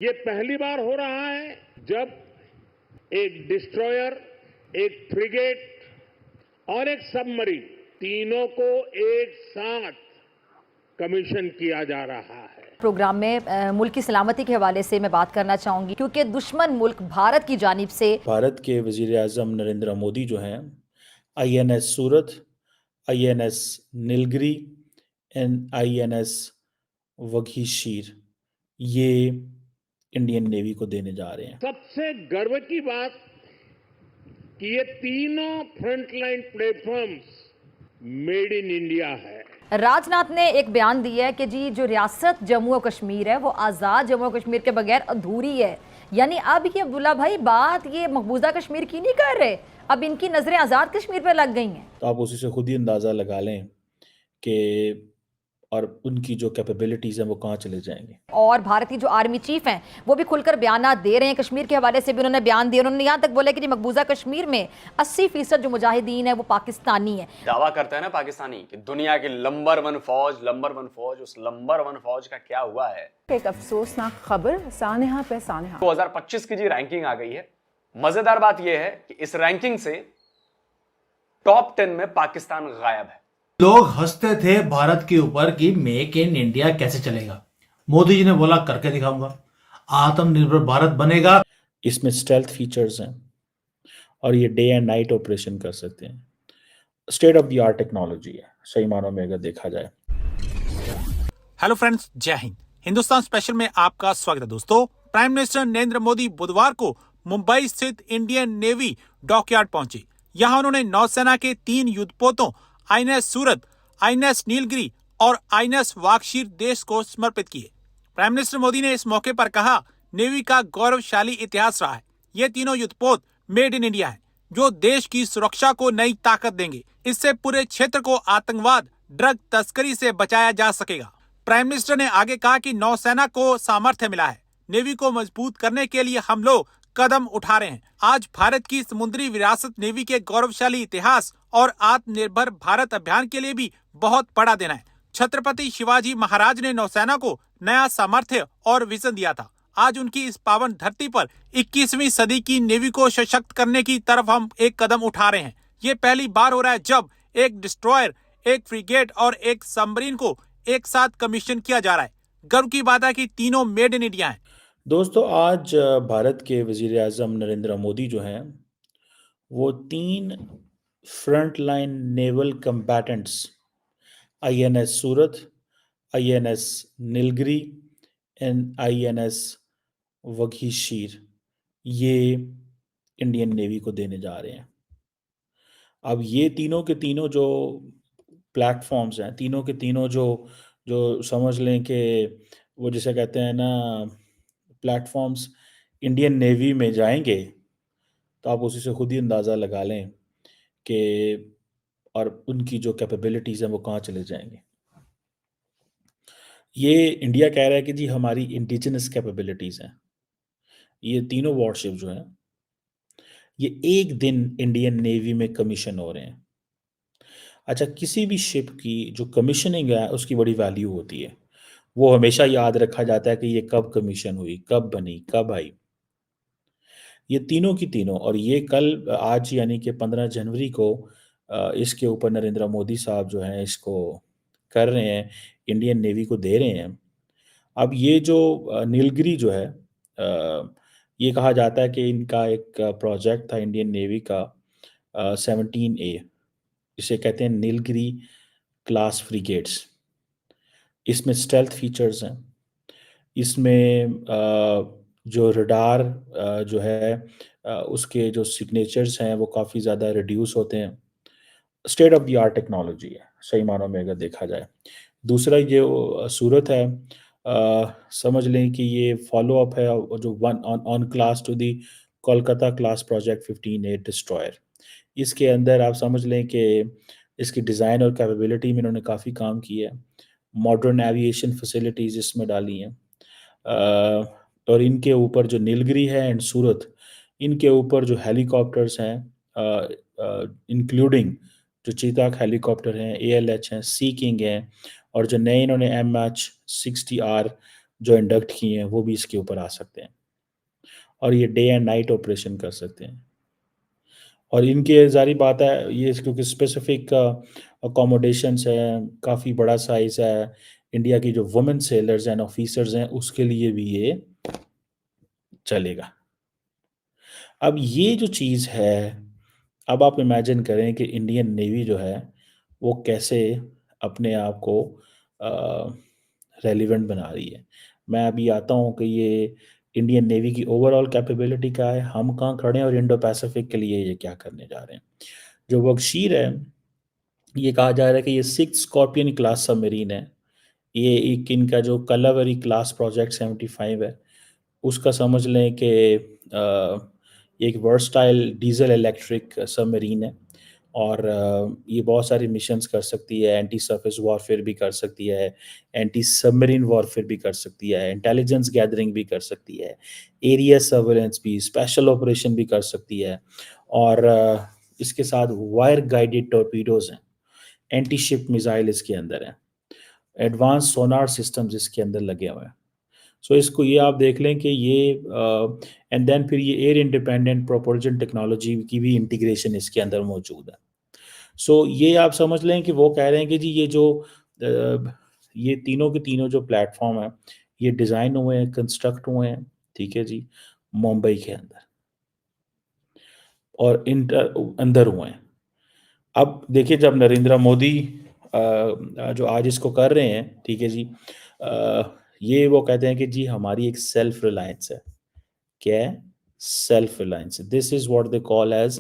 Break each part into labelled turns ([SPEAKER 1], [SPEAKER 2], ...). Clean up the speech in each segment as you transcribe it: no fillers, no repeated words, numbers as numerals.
[SPEAKER 1] ये पहली बार हो रहा है जब एक डिस्ट्रॉयर, एक फ्रिगेट और एक सबमरीन तीनों को एक साथ कमीशन किया जा रहा है।
[SPEAKER 2] प्रोग्राम में मुल्क की सलामती के हवाले से मैं बात करना चाहूंगी क्योंकि दुश्मन मुल्क भारत की जानिब से
[SPEAKER 3] भारत के वजीर आज़म नरेंद्र मोदी जो हैं INS Surat, INS Nilgiri and INS Vagsheer ये इंडियन नेवी को देने जा रहे हैं।
[SPEAKER 1] सबसे गर्व की बात कि ये तीनों frontline platforms made in India है।
[SPEAKER 2] राजनाथ ने एक बयान दिया है कि जी जो रियासत जम्मू और कश्मीर है वो आज़ाद जम्मू और कश्मीर के बगैर अधूरी है। यानी अब ये अब्दुल्ला भाई बात ये मकबूजा कश्मीर की नहीं कर रहे, अब इनकी नजरें आज़ाद कश्मीर पर लग गई हैं।
[SPEAKER 3] तो आप उसी से खुद ही अंदाज़ा लगा लें कि और उनकी जो कैपेबिलिटीज़ हैं वो कहाँ चले जाएंगे।
[SPEAKER 2] और भारतीय जो आर्मी चीफ हैं वो भी खुलकर बयान दे रहे हैं, कश्मीर के हवाले से भी उन्होंने बयान दिया। उन्होंने यहाँ तक बोला कि मकबूजा कश्मीर में 80% जो मुजाहिदीन है वो पाकिस्तानी है।
[SPEAKER 4] दावा करते हैं ना पाकिस्तानी कि दुनिया की नंबर वन फौज, उस नंबर वन फौज का क्या हुआ है।
[SPEAKER 5] एक अफसोसनाक खबर सानेहा पे सानेहा
[SPEAKER 4] 2025 की जी रैंकिंग आ गई है। मजेदार बात यह है कि इस रैंकिंग से टॉप 10 में पाकिस्तान गायब है।
[SPEAKER 6] लोग हंसते थे भारत के ऊपर कि मेक इन इंडिया कैसे चलेगा। मोदी जी ने बोला करके दिखाऊंगा, आत्मनिर्भर भारत बनेगा।
[SPEAKER 3] इसमें स्टेल्थ फीचर्स हैं और ये डे एंड नाइट ऑपरेशन कर सकते हैं। State of the art technology है सही मानों में अगर देखा जाए।
[SPEAKER 7] हेलो फ्रेंड्स, जय हिंद। हिंदुस्तान स्पेशल में आपका स्वागत है दोस्तों। प्राइम मिनिस्टर नरेंद्र मोदी बुधवार को मुंबई स्थित इंडियन नेवी डॉकयार्ड पहुंचे। यहां उन्होंने नौसेना के 3 युद्धपोतों INS सूरत, INS नीलगिरी और INS वागशीर देश को समर्पित किए। प्राइम मिनिस्टर मोदी ने इस मौके पर कहा, नेवी का गौरवशाली इतिहास रहा है। ये तीनों युद्धपोत मेड इन इंडिया हैं, जो देश की सुरक्षा को नई ताकत देंगे। इससे पूरे क्षेत्र को आतंकवाद, ड्रग तस्करी से बचाया जा सकेगा। प्राइम मिनिस्टर ने आगे कहा कि नौसेना को सामर्थ्य मिला है। नेवी को मजबूत करने के लिए हम लोग कदम उठा रहे हैं। आज भारत की समुद्री विरासत नेवी के गौरवशाली इतिहास और आत्मनिर्भर भारत अभियान के लिए भी बहुत बड़ा दिन है। छत्रपति शिवाजी महाराज ने नौसेना को नया सामर्थ्य और विजन दिया था। आज उनकी इस पावन धरती पर 21वीं सदी की नेवी को सशक्त करने की तरफ हम एक कदम उठा रहे हैं। ये पहली बार हो रहा है जब एक डिस्ट्रॉयर, एक फ्रिगेट और एक सबमरीन को एक साथ कमीशन किया जा रहा है। गर्व की बात है कि तीनों मेड इन इंडिया हैं।
[SPEAKER 3] दोस्तों आज भारत के वजीर आज़म नरेंद्र मोदी जो हैं वो 3 front line naval combatants INS Surat, INS Nilgiri and INS Vagsheer ये इंडियन नेवी को देने जा रहे हैं। अब ये तीनों के तीनों जो प्लेटफॉर्म्स हैं, तीनों के तीनों जो जो समझ लें कि वो जिसे कहते हैं ना प्लेटफॉर्म्स इंडियन नेवी में जाएंगे, तो आप उसी से खुद ही अंदाज़ा लगा लें कि और उनकी जो कैपेबिलिटीज़ हैं वो कहाँ चले जाएंगे। ये इंडिया कह रहा है कि जी हमारी इंडिजिनस कैपेबिलिटीज़ हैं। ये तीनों वॉरशिप जो हैं ये एक दिन इंडियन नेवी में कमीशन हो रहे हैं। अच्छा, किसी भी शिप की जो कमीशनिंग है उसकी बड़ी वैल्यू होती है। वो हमेशा याद रखा जाता है कि ये कब कमीशन हुई, कब बनी, कब आई। ये तीनों की तीनों और ये कल आज यानी कि 15 जनवरी को इसके ऊपर नरेंद्र मोदी साहब जो हैं इसको कर रहे हैं, इंडियन नेवी को दे रहे हैं। अब ये जो नीलगिरी जो है ये कहा जाता है कि इनका एक प्रोजेक्ट था इंडियन नेवी का 17A, इसे कहते हैं नीलगिरी क्लास फ्रिगेट्स। इसमें स्टेल्थ फीचर्स हैं। इसमें जो रडार जो है उसके जो सिग्नेचर्स हैं वो काफ़ी ज़्यादा रिड्यूस होते हैं। State of the art technology है सही मानों में अगर देखा जाए। दूसरा ये सूरत है, समझ लें कि ये फॉलो अप है जो one on class to the Kolkata class project 15A destroyer. इसके अंदर आप समझ लें कि इसकी डिज़ाइन और कैपेबिलिटी में इन्होंने काफ़ी काम किया है। मॉडर्न एविएशन फैसिलिटीज़ इसमें डाली हैं और इनके ऊपर जो नीलगिरी है एंड सूरत, इनके ऊपर जो हेलीकॉप्टर्स हैं इंक्लूडिंग जो चीताक हेलीकॉप्टर हैं, ALH हैं, सी किंग हैं और जो नए इन्होंने MH-60R जो इंडक्ट किए हैं वो भी इसके ऊपर आ सकते हैं, और ये डे एंड नाइट ऑपरेशन कर सकते हैं। और इनके ज़ाहिर बात है ये क्योंकि स्पेसिफिक अकोमोडेशंस हैं, काफ़ी बड़ा साइज़ है, इंडिया की जो वुमेन सेलर्स एंड ऑफिसर्स हैं उसके लिए भी ये चलेगा। अब ये जो चीज़ है, अब आप इमेजिन करें कि इंडियन नेवी जो है वो कैसे अपने आप को रेलिवेंट बना रही है। मैं अभी आता हूँ कि ये इंडियन नेवी की ओवरऑल कैपेबिलिटी क्या है, हम कहाँ खड़े हैं और इंडो पैसिफिक के लिए ये क्या करने जा रहे हैं। जो वर्कशीर है, ये कहा जा रहा है कि ये 6 स्कॉर्पियन क्लास सबमरीन है। ये एक इनका जो कलावरी क्लास प्रोजेक्ट 75 है, उसका समझ लें कि एक वर्सटाइल डीजल इलेक्ट्रिक सबमरीन है, और ये बहुत सारी मिशंस कर सकती है, एंटी सरफेस वॉरफेयर भी कर सकती है, एंटी सबमरीन वॉरफेयर भी कर सकती है, इंटेलिजेंस गैदरिंग भी कर सकती है, एरिया सर्वेलेंस भी, स्पेशल ऑपरेशन भी कर सकती है, और इसके साथ वायर गाइडेड टॉर्पीडोज हैं, एंटी शिप मिसाइल इसके अंदर है, एडवांस सोनार सिस्टम्स इसके अंदर लगे हुए हैं। सो इसको ये आप देख लें कि ये एंड देन फिर ये एयर इंडिपेंडेंट प्रोपल्शन टेक्नोलॉजी की भी इंटीग्रेशन इसके अंदर मौजूद है। सो ये आप समझ लें कि वो कह रहे हैं कि जी ये तीनों के तीनों जो प्लेटफॉर्म है ये डिज़ाइन हुए हैं, कंस्ट्रक्ट हुए हैं, ठीक है जी, मुंबई के अंदर और अंदर हुए हैं। अब देखिए जब नरेंद्र मोदी जो आज इसको कर रहे हैं, ठीक है जी, ये वो कहते हैं कि जी हमारी एक सेल्फ रिलायंस है। क्या है? Self reliance. This is what they call as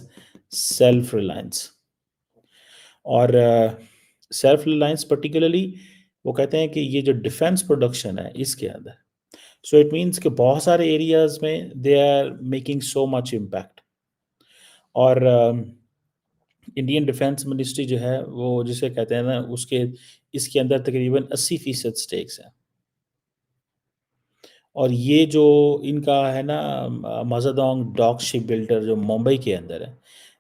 [SPEAKER 3] self reliance. और सेल्फ रिलायंस पर्टिकुलरली वो कहते हैं कि ये जो डिफेंस प्रोडक्शन है इसके अंदर, सो इट मीन्स कि बहुत सारे एरियाज में they are making so much impact. और इंडियन डिफेंस मिनिस्ट्री जो है वो जिसे कहते हैं ना, उसके इसके अंदर तकरीबन 80% स्टेक्स हैं। और ये जो इनका है ना मजादोंग डॉक शिप बिल्डर जो मुंबई के अंदर है,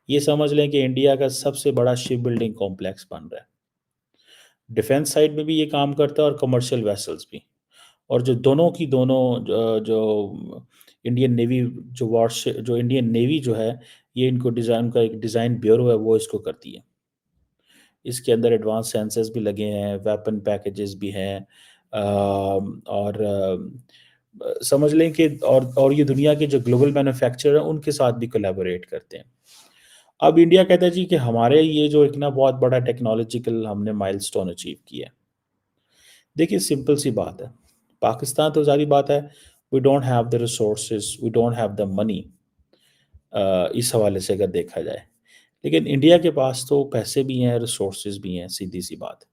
[SPEAKER 3] ये समझ लें कि इंडिया का सबसे बड़ा शिप बिल्डिंग कॉम्प्लेक्स बन रहा है। डिफेंस साइड में भी ये काम करता है और कमर्शियल वेसल्स भी। और जो दोनों की दोनों जो इंडियन नेवी जो इंडियन नेवी जो है, ये इनको डिज़ाइन का एक डिज़ाइन ब्यूरो है वो इसको करती है। इसके अंदर एडवांस सेंसर्स भी लगे हैं, वेपन पैकेजेस भी हैं, और समझ लें कि और ये दुनिया के जो ग्लोबल मैन्युफैक्चरर हैं उनके साथ भी कोलैबोरेट करते हैं। अब इंडिया कहता है जी कि हमारे ये जो एक ना बहुत बड़ा टेक्नोलॉजिकल हमने माइलस्टोन अचीव किया है। देखिए सिंपल सी बात है, पाकिस्तान तो सारी बात है, we don't have the resources, we don't have the money, इस हवाले से अगर देखा जाए। लेकिन इंडिया के पास तो पैसे भी हैं, रिसोर्सेज भी हैं, सीधी सी बात।